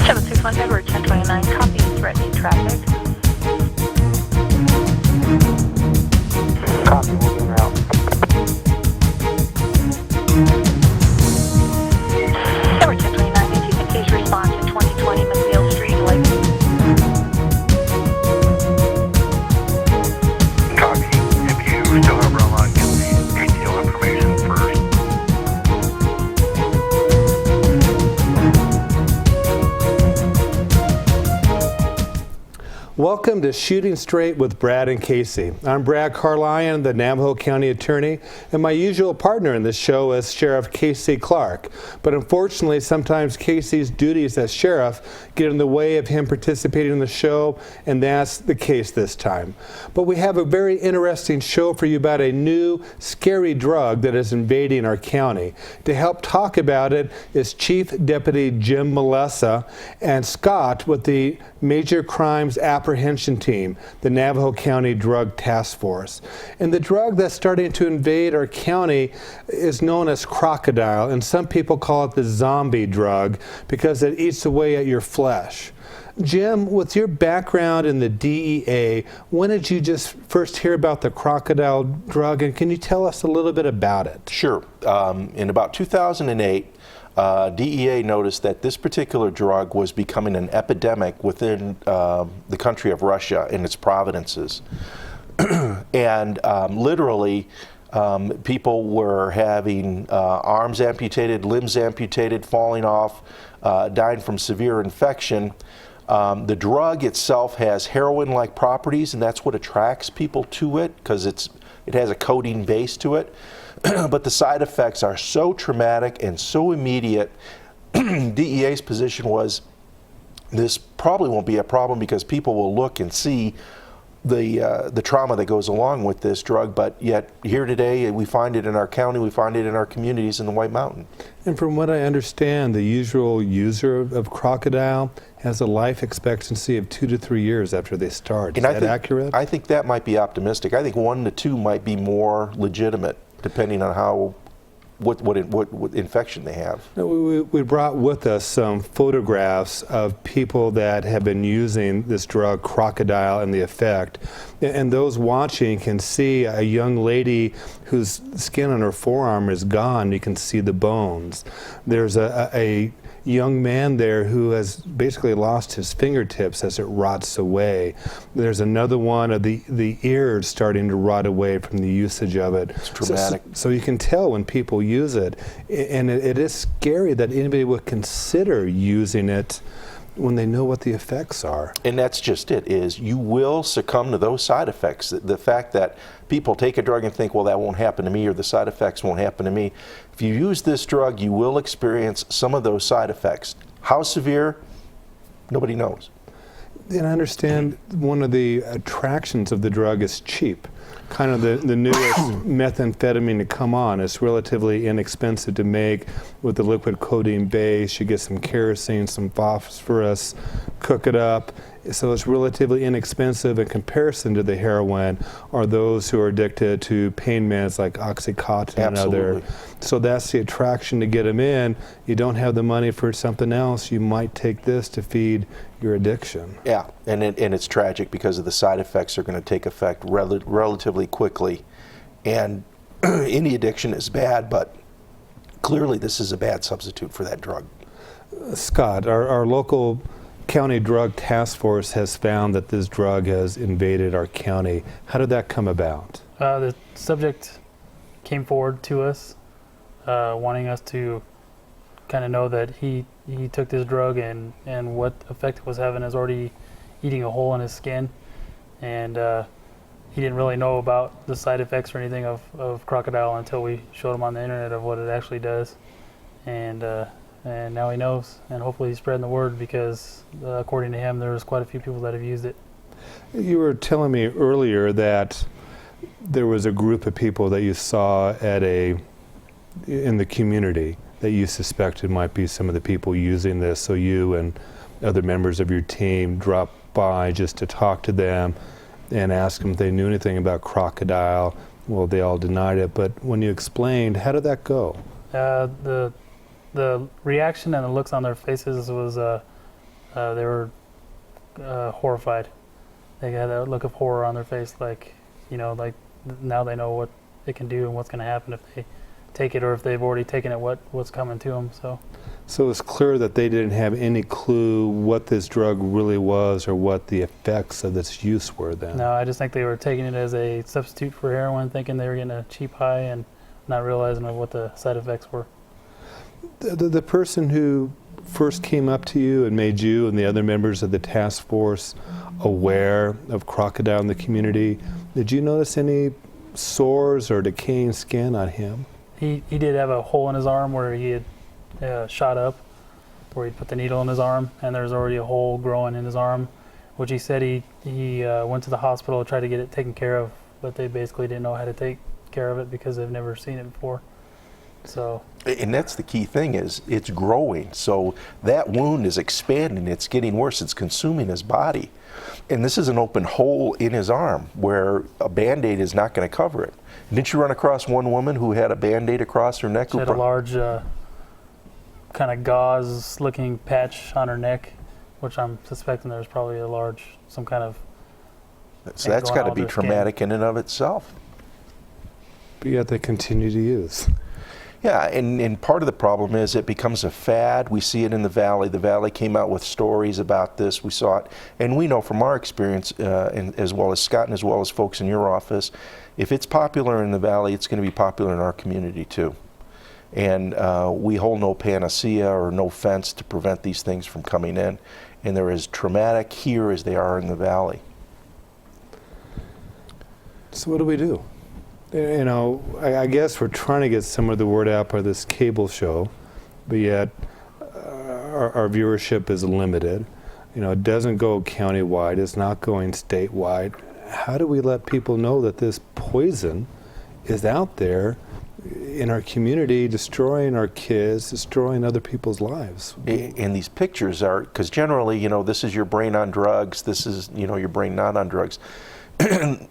761 Edward 1029, copy, threatening traffic. Copy, moving route. Edward 1029, if you could please respond to 2020 McNeil Street, Lakeview. Copy. If you still have roll on, give the ATO information first. Welcome to Shooting Straight with Brad and Casey. I'm Brad Carlyon, the Navajo County Attorney, and my usual partner in this show is Sheriff Casey Clark. But unfortunately, sometimes Casey's duties as sheriff get in the way of him participating in the show, and that's the case this time. But we have a very interesting show for you about a new, scary drug that is invading our county. To help talk about it is Chief Deputy Jim Melessa and Scott with the Major Crimes Apprehension Team, the Navajo County Drug Task Force. And the drug that's starting to invade our county is known as crocodile, and some people call it the zombie drug because it eats away at your flesh. Jim, with your background in the DEA, when did you just first hear about the crocodile drug, and can you tell us a little bit about it? Sure. In about 2008, DEA noticed that this particular drug was becoming an epidemic within the country of Russia in its provinces. And literally, people were having arms amputated, limbs amputated, falling off, dying from severe infection. The drug itself has heroin-like properties, and that's what attracts people to it, because it has a codeine base to it. But the side effects are so traumatic and so immediate. DEA's position was this probably won't be a problem because people will look and see the trauma that goes along with this drug, but yet here today we find it in our county, we find it in our communities in the White Mountain. And from what I understand, the usual user of crocodile has a life expectancy of 2 to 3 years after they start. Is that accurate? I think that might be optimistic. I think 1 to 2 might be more legitimate, depending on what infection they have. We brought with us some photographs of people that have been using this drug, crocodile, and the effect. And those watching can see a young lady whose skin on her forearm is gone. You can see the bones. There's a young man there who has basically lost his fingertips as it rots away. There's another one of the ears starting to rot away from the usage of it. It's traumatic. So you can tell when people use it, and it is scary that anybody would consider using it when they know what the effects are. And that's just it, is you will succumb to those side effects. The fact that people take a drug and think, well, that won't happen to me, or the side effects won't happen to me. If you use this drug, you will experience some of those side effects. How severe? Nobody knows. And I understand one of the attractions of the drug is cheap. Kind of the newest methamphetamine to come on. It's relatively inexpensive to make with the liquid codeine base. You get some kerosene, some phosphorus, cook it up. So it's relatively inexpensive in comparison to the heroin or those who are addicted to pain meds like Oxycontin and other. So that's the attraction to get them in. You don't have the money for something else, you might take this to feed your addiction. Yeah, and it's tragic because of the side effects are going to take effect relatively quickly. And any addiction is bad, but clearly this is a bad substitute for that drug. Scott, our local County Drug Task Force has found that this drug has invaded our county. How did that come about? The subject came forward to us, wanting us to kind of know that he took this drug and what effect it was having is already eating a hole in his skin. And he didn't really know about the side effects or anything of crocodile until we showed him on the internet of what it actually does. And now he knows, and hopefully he's spreading the word because according to him, there's quite a few people that have used it. You were telling me earlier that there was a group of people that you saw in the community that you suspected might be some of the people using this, so you and other members of your team dropped by just to talk to them and ask them if they knew anything about crocodile. Well, they all denied it, but when you explained, how did that go? The reaction and the looks on their faces was they were horrified. They had that look of horror on their face, like, like now they know what it can do and what's going to happen if they take it, or if they've already taken it, what's coming to them. So it's clear that they didn't have any clue what this drug really was or what the effects of its use were then. No, I just think they were taking it as a substitute for heroin, thinking they were getting a cheap high and not realizing what the side effects were. The person who first came up to you and made you and the other members of the task force aware of crocodile in the community, did you notice any sores or decaying skin on him? He did have a hole in his arm where he had shot up, where he put the needle in his arm, and there's already a hole growing in his arm, which he said he went to the hospital to try to get it taken care of, but they basically didn't know how to take care of it because they've never seen it before. So. And that's the key thing, is it's growing. So that wound is expanding, it's getting worse, it's consuming his body. And this is an open hole in his arm where a Band-Aid is not going to cover it. Didn't you run across one woman who had a Band-Aid across her neck? She had a large kind of gauze-looking patch on her neck, which I'm suspecting there's probably some kind of. So that's got to be traumatic in and of itself. But yet they continue to use. Yeah, and part of the problem is it becomes a fad. We see it in the Valley. The Valley came out with stories about this. We saw it. And we know from our experience, and as well as Scott and as well as folks in your office, if it's popular in the Valley, it's going to be popular in our community too. And we hold no panacea or no fence to prevent these things from coming in. And they're as traumatic here as they are in the Valley. So what do we do? I guess we're trying to get some of the word out by this cable show, but yet our viewership is limited. It doesn't go countywide, it's not going statewide. How do we let people know that this poison is out there in our community, destroying our kids, destroying other people's lives? And these pictures are, because generally, this is your brain on drugs, this is, your brain not on drugs.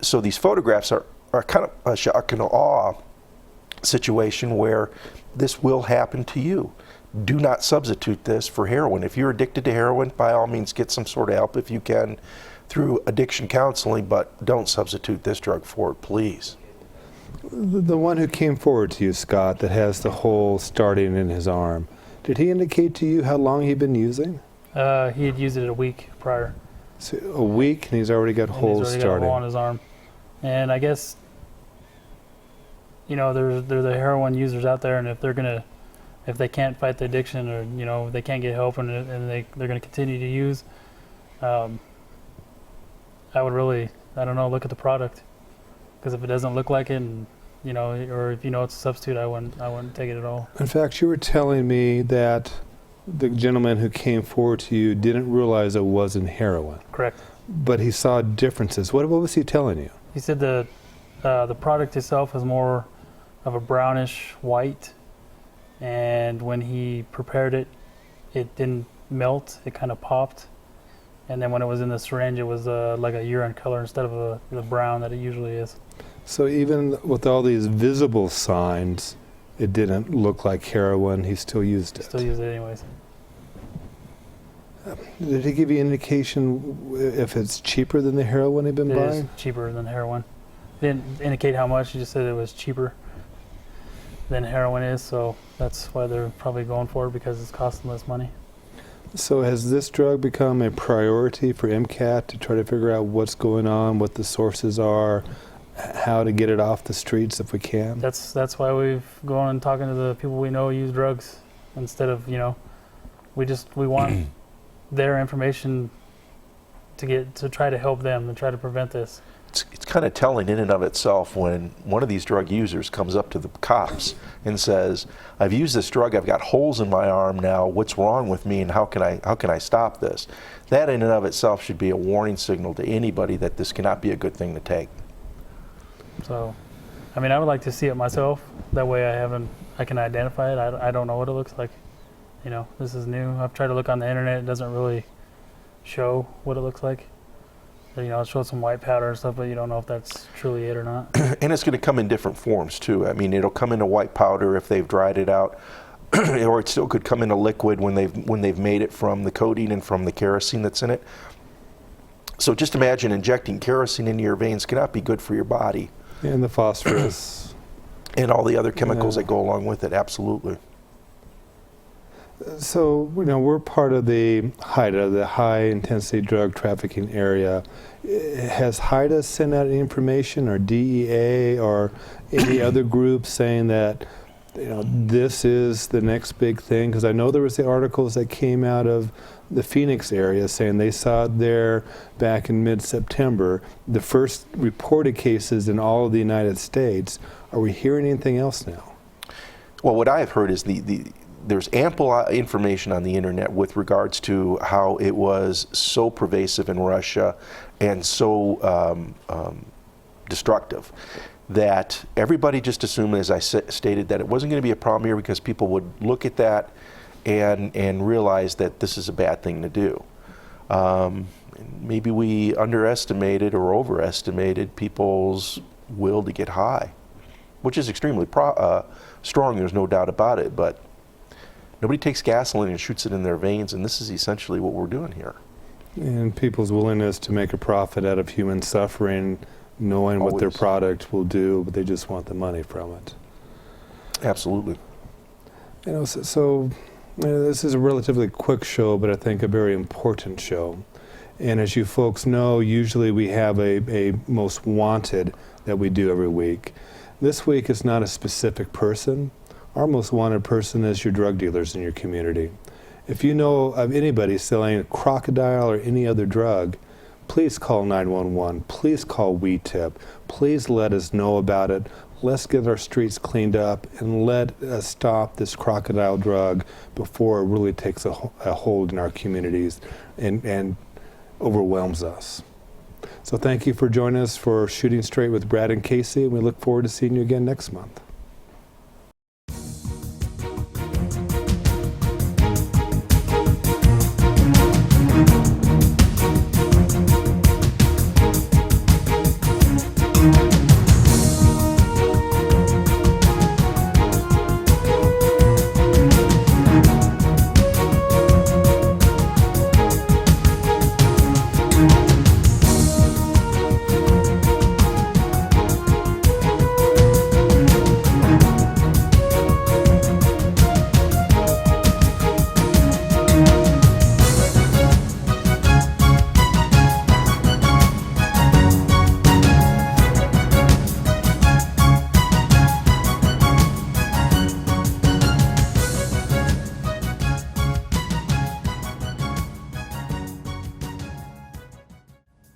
So these photographs are kind of a shock and awe situation where this will happen to you. Do not substitute this for heroin. If you're addicted to heroin, by all means get some sort of help if you can through addiction counseling, but don't substitute this drug for it, please. The one who came forward to you, Scott, that has the hole starting in his arm, did he indicate to you how long he'd been using? He had used it a week prior. So a week, and he's already got holes starting. He's already got a hole on his arm. And I guess, there's the heroin users out there, and if they can't fight the addiction, or they can't get help, and they're going to continue to use, I would really, look at the product, because if it doesn't look like it, and or if it's a substitute, I wouldn't take it at all. In fact, you were telling me that the gentleman who came forward to you didn't realize it wasn't heroin. Correct. But he saw differences. What was he telling you? He said the product itself is more of a brownish white, and when he prepared it, it didn't melt. It kind of popped, and then when it was in the syringe, it was like a urine color instead of the brown that it usually is. So even with all these visible signs, it didn't look like heroin. He still used it. Still use it anyways. Did he give you indication if it's cheaper than the heroin he'd been It buying? is cheaper than heroin. Didn't indicate how much. He just said it was cheaper than heroin is, so that's why they're probably going for it, because it's costing less money. So has this drug become a priority for MCAT to try to figure out what's going on, what the sources are, how to get it off the streets if we can? That's why we've gone and talking to the people we know use drugs, instead of we want their information to try to help them and try to prevent this. It's kind of telling in and of itself when one of these drug users comes up to the cops and says, "I've used this drug, I've got holes in my arm now, what's wrong with me, and how can I stop this?" That in and of itself should be a warning signal to anybody that this cannot be a good thing to take. So, I would like to see it myself. That way I can identify it. I don't know what it looks like. This is new. I've tried to look on the internet. It doesn't really show what it looks like. It shows some white powder and stuff, but you don't know if that's truly it or not. And it's going to come in different forms too. It'll come in a white powder if they've dried it out. or it still could come in a liquid when they've made it from the codeine and from the kerosene that's in it. So just imagine injecting kerosene into your veins cannot be good for your body. And the phosphorus. And all the other chemicals that go along with it, absolutely. So, we're part of the HIDTA, the High Intensity Drug Trafficking Area. Has HIDTA sent out any information, or DEA, or any other groups saying that, this is the next big thing? Because I know there was the articles that came out of the Phoenix area saying they saw it there back in mid-September, the first reported cases in all of the United States. Are we hearing anything else now? Well, what I have heard is there's ample information on the internet with regards to how it was so pervasive in Russia and so destructive that everybody just assumed, as I stated, that it wasn't going to be a problem here because people would look at that and realize that this is a bad thing to do. Maybe we underestimated or overestimated people's will to get high, which is extremely strong, there's no doubt about it, but nobody takes gasoline and shoots it in their veins, and this is essentially what we're doing here. And people's willingness to make a profit out of human suffering, knowing what their product will do, but they just want the money from it. Absolutely. So this is a relatively quick show, but I think a very important show. And as you folks know, usually we have a most wanted that we do every week. This week is not a specific person. Our most wanted person is your drug dealers in your community. If you know of anybody selling crocodile or any other drug, please call 911. Please call WeTip. Please let us know about it. Let's get our streets cleaned up and let us stop this crocodile drug before it really takes a hold in our communities and overwhelms us. So thank you for joining us for Shooting Straight with Brad and Casey, and we look forward to seeing you again next month.